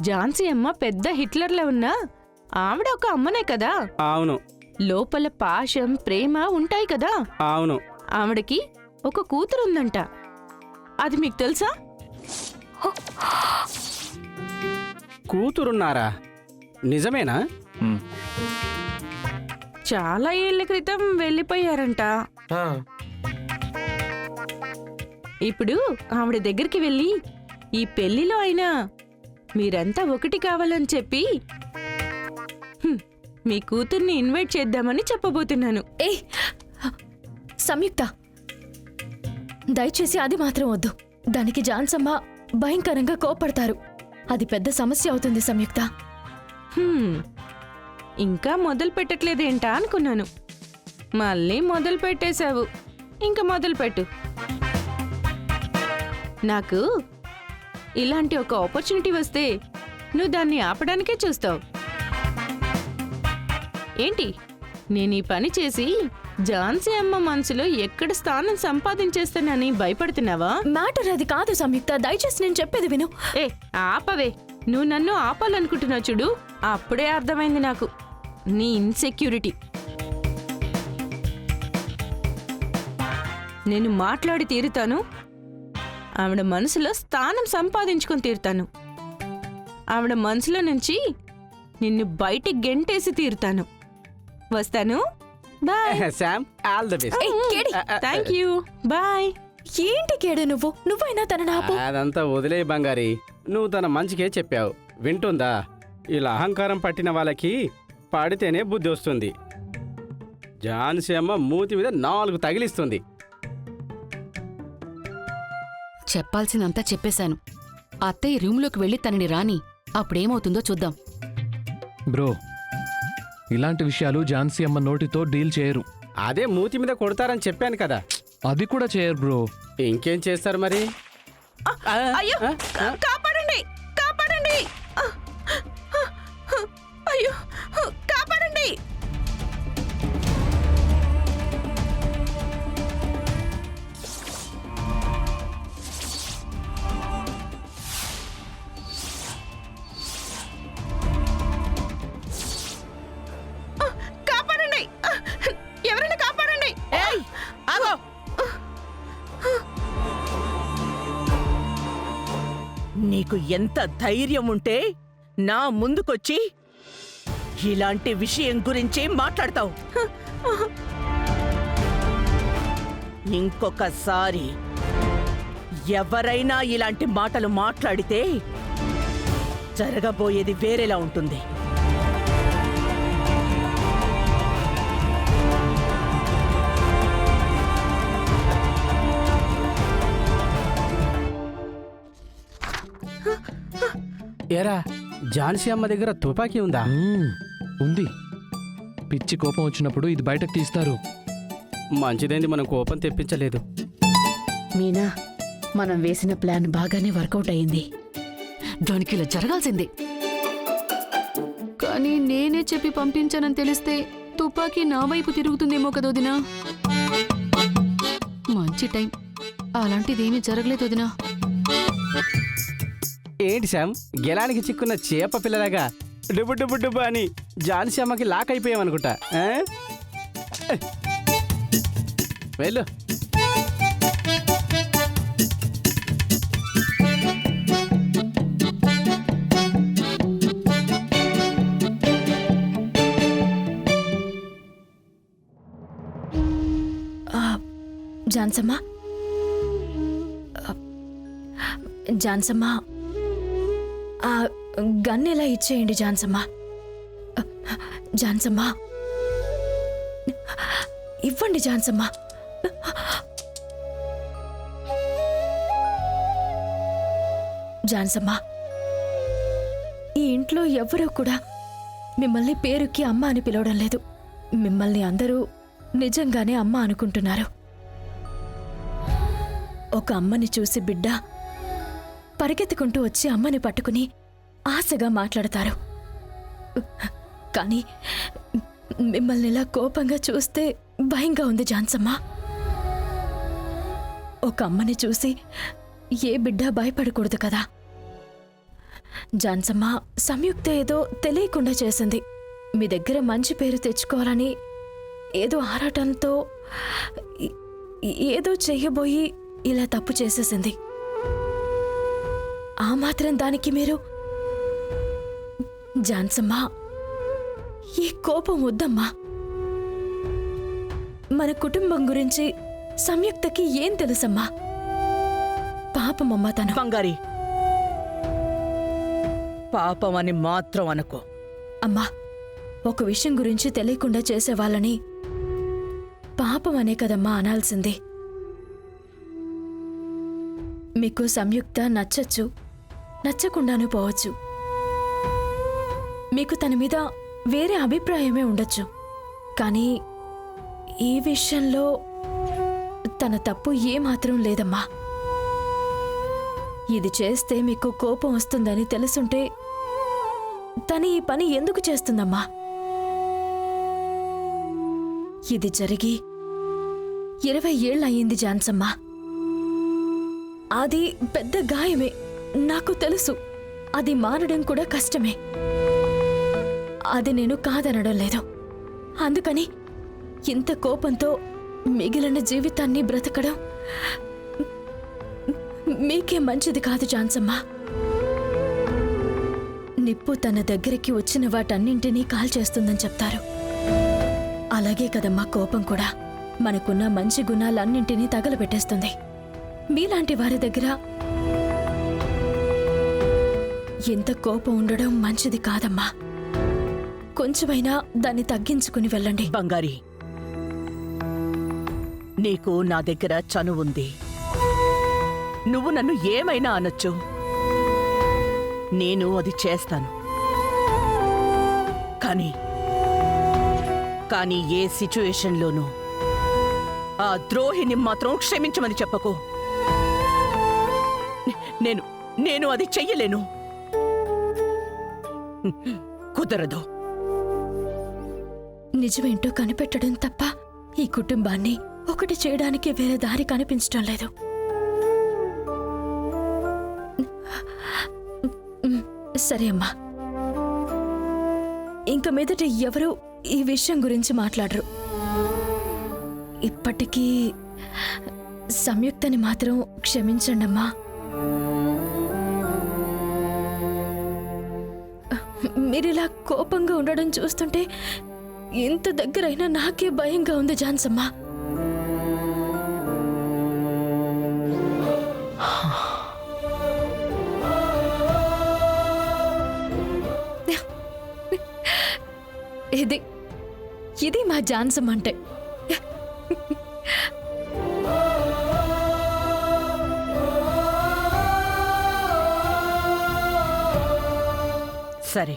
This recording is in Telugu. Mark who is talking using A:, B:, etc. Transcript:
A: ఝాన్సీ అమ్మ పెద్ద హిట్లర్లా ఉన్నా ఆవిడ ఒక అమ్మనే కదా.
B: అవును.
A: లోపల పాశం ప్రేమ ఉంటాయి కదా.
B: అవును.
A: ఆవిడకి ఒక కూతురుందంట. అది మీకు తెలుసా?
B: కూతురున్నారా? నిజమేనా?
A: చాలా ఏళ్ల క్రితం వెళ్ళిపోయారంట. ఇప్పుడు ఆవిడ దగ్గరికి వెళ్ళి ఈ పెళ్లిలో అయినా మీరంతా ఒకటి కావాలని చెప్పి మీ కూతుర్ని ఇన్వైట్ చేద్దామని చెప్పబోతున్నాను.
C: ఏ సంయుక్త, దయచేసి అది మాత్రం వద్దు. దానికి ఝాన్సమ్మ భయంకరంగా కోపడతారు. అది పెద్ద సమస్య అవుతుంది సంయుక్త.
A: ఇంకా మొదలు పెట్టట్లేదేంటా అనుకున్నాను. మళ్ళీ మొదలు పెట్టేశావు. ఇంకా మొదలుపెట్టు. నాకు ఇలాంటి ఒక ఆపర్చునిటీ వస్తే నువ్వు దాన్ని ఆపడానికే చూస్తావు ఏంటి? నేను ఈ పని చేసి ఝాన్సీ అమ్మ మనసులో ఎక్కడ స్థానం సంపాదించేస్తానని భయపడుతున్నావా?
C: మ్యాటర్ అది కాదు సంయుక్త, దయచేసి నేను చెప్పేది విను.
A: ఏ ఆపవే. నువ్వు నన్ను ఆపాలనుకుంటున్నావు చూడు, అప్పుడే అర్థమైంది నాకు నీ ఇన్సెక్యూరిటీ. నేను మాట్లాడి తీరుతాను. ఆవిడ మనసులో స్థానం సంపాదించుకొని తీరుతాను. ఆవిడ మనసులో నుంచి నిన్ను బయటికి గెంటేసి తీరుతాను. వస్తాను. Bye.
B: Sam, all the best.
A: Thank you. Bye.
C: ఏంటి కేడు నువ్వైనా తన నాపు.
B: అదంతా వదిలే బంగారి. నువ్వు తన మంచికే చెప్పావు. వింటుందా? ఇలా అహంకారం పట్టిన వాళ్ళకి పడితేనే బుద్ధి వస్తుంది. ఝాన్సీ అమ్మ మూతి మీద 4 తగిలిస్తుంది.
D: చెప్పాల్సిందంతా చెప్పేశాను. అత్తయ్య రూంలోకి వెళ్ళి తనని రాని, అప్పుడేమవుతుందో చూద్దాం.
E: బ్రో, ఇలాంటి విషయాలు ఝాన్సీ అమ్మ నోటితో డీల్ చేయరు.
B: అదే మూతి మీద కొడతారని చెప్పాను కదా.
E: అది కూడా చేయరు బ్రో.
B: ఇంకేం చేస్తారు మరి?
A: అయ్యో, కాపాడండి, కాపాడండి. అయ్యో, కాపాడండి. కాపాడండి, ఎవరైనా కాపాడండి. ఆగో.
F: నీకు ఎంత ధైర్యం ఉంటే నా ముందుకొచ్చి ఇలాంటి విషయం గురించి మాట్లాడతావు? ఇంకొకసారి ఎవరైనా ఇలాంటి మాటలు మాట్లాడితే జరగబోయేది వేరేలా ఉంటుంది.
B: ఏరా, ఝాన్సీ అమ్మ దగ్గర తుపాకీ ఉందా?
E: ఉంది. పిచ్చి కోపం వచ్చినప్పుడు ఇది బయటకు తీస్తారు.
B: మంచిదైంది, మనం కోపం తెప్పించలేదు.
D: మీనా, మనం వేసిన ప్లాన్ బాగానే వర్కౌట్ అయింది. దానికి ఇలా జరగాల్సిందే. కానీ నేనే చెప్పి పంపించానని తెలిస్తే తుపాకీ నా వైపు తిరుగుతుందేమో కదా వదినా. మంచి టైం. అలాంటిదేమీ జరగలేదు వదినా.
B: ఏంటి శామ్, గెలానికి చిక్కున్న చేప పిల్లలాగా డుబ్బు డుబ్బు డుబ్బు అని ఝాన్సీ అమ్మకి లాక్ అయిపోయామనుకుంటా. వెళ్ళు.
C: ఝాన్సమ్మ, ఝాన్సమ్మ, ఆ గన్ ఎలా ఇచ్చేయండి ఝాన్సమ్మ. ఝాన్సమ్మ, ఇవ్వండి ఝాన్సమ్మ. ఝాన్సమ్మ, ఈ ఇంట్లో ఎవరూ కూడా మిమ్మల్ని పేరుకి అమ్మ అని పిలవడం లేదు. మిమ్మల్ని అందరూ నిజంగానే అమ్మ అనుకుంటున్నారు. ఒక అమ్మని చూసి బిడ్డ పరిగెత్తుకుంటూ వచ్చి అమ్మని పట్టుకుని ఆశగా మాట్లాడతారు. కానీ మిమ్మల్ని ఇలా కోపంగా చూస్తే భయంగా ఉంది ఝాన్సమ్మ. ఒక అమ్మని చూసి ఏ బిడ్డ భయపడకూడదు కదా. జాన్సమ్మ, సంయుక్త ఏదో తెలియకుండా చేసింది. మీ దగ్గర మంచి పేరు తెచ్చుకోవాలని ఏదో ఆరాటంతో ఏదో చెయ్యబోయి ఇలా తప్పు చేసేసింది. ఆ మాత్రం దానికి మీరు జాన్సమ్మ, ఈ కోపం వద్దమ్మా. మన కుటుంబం గురించి సంయుక్తకి ఏం తెలుసమ్మా? పాపమమ్మా తను.
F: బంగారి, పాపమని మాత్రం అనుకో.
C: అమ్మా, ఒక విషయం గురించి తెలియకుండా చేసేవాళ్ళని పాపం అనే కదమ్మా అనాల్సింది. మీకు సంయుక్త నచ్చచ్చు, నచ్చకుండాను పోవచ్చు. మీకు తన మీద వేరే అభిప్రాయమే ఉండొచ్చు. కానీ ఈ విషయంలో తన తప్పు ఏమాత్రం లేదమ్మా. ఇది చేస్తే మీకు కోపం వస్తుందని తెలుసుంటే తను ఈ పని ఎందుకు చేస్తుందమ్మా? ఇది జరిగి 20 ఏళ్ళయింది జాన్సమ్మ. అది పెద్ద గాయమే, నాకు తెలుసు. అది మారడం కూడా కష్టమే. అది నేను కాదనడం లేదు. అందుకని ఇంత కోపంతో మిగిలిన జీవితాన్ని బ్రతకడం మీకే మంచిది కాదు జాన్సమ్మ. నిప్పు తన దగ్గరికి వచ్చిన వాటన్నింటినీ కాల్చేస్తుందని చెప్తారు. అలాగే కదమ్మా కోపం కూడా మనకున్న మంచి గుణాలన్నింటినీ తగలబెట్టేస్తుంది. మీలాంటి వారి దగ్గర ఎంత కోపం ఉండడం మంచిది కాదమ్మా. కొంచెమైనా దాన్ని తగ్గించుకుని వెళ్ళండి.
F: బంగారి, నీకు నా దగ్గర చనువుంది. నువ్వు నన్ను ఏమైనా అనొచ్చు, నేను అది చేస్తాను. కానీ ఏ సిచ్యుయేషన్లోనూ ఆ ద్రోహిని మాత్రం క్షమించమని చెప్పకు. నేను అది చెయ్యలేను. కుదరదు.
C: నిజమేంటో కనిపెట్టడం తప్ప ఈ కుటుంబాన్ని ఒకటి చేయడానికి వేరే దారి కనిపించడం లేదు. సరే అమ్మా, ఇంక మీదట ఎవరు ఈ విషయం గురించి మాట్లాడరు. ఇప్పటికీ సంయుక్తని మాత్రం క్షమించండమ్మా. మీరిలా కోపంగా ఉండడం చూస్తుంటే ఇంత దగ్గరైనా నాకే భయంగా ఉంది జాన్సమ్మ. ఇది మా జాన్సమ్మ అంటే.
F: సరే,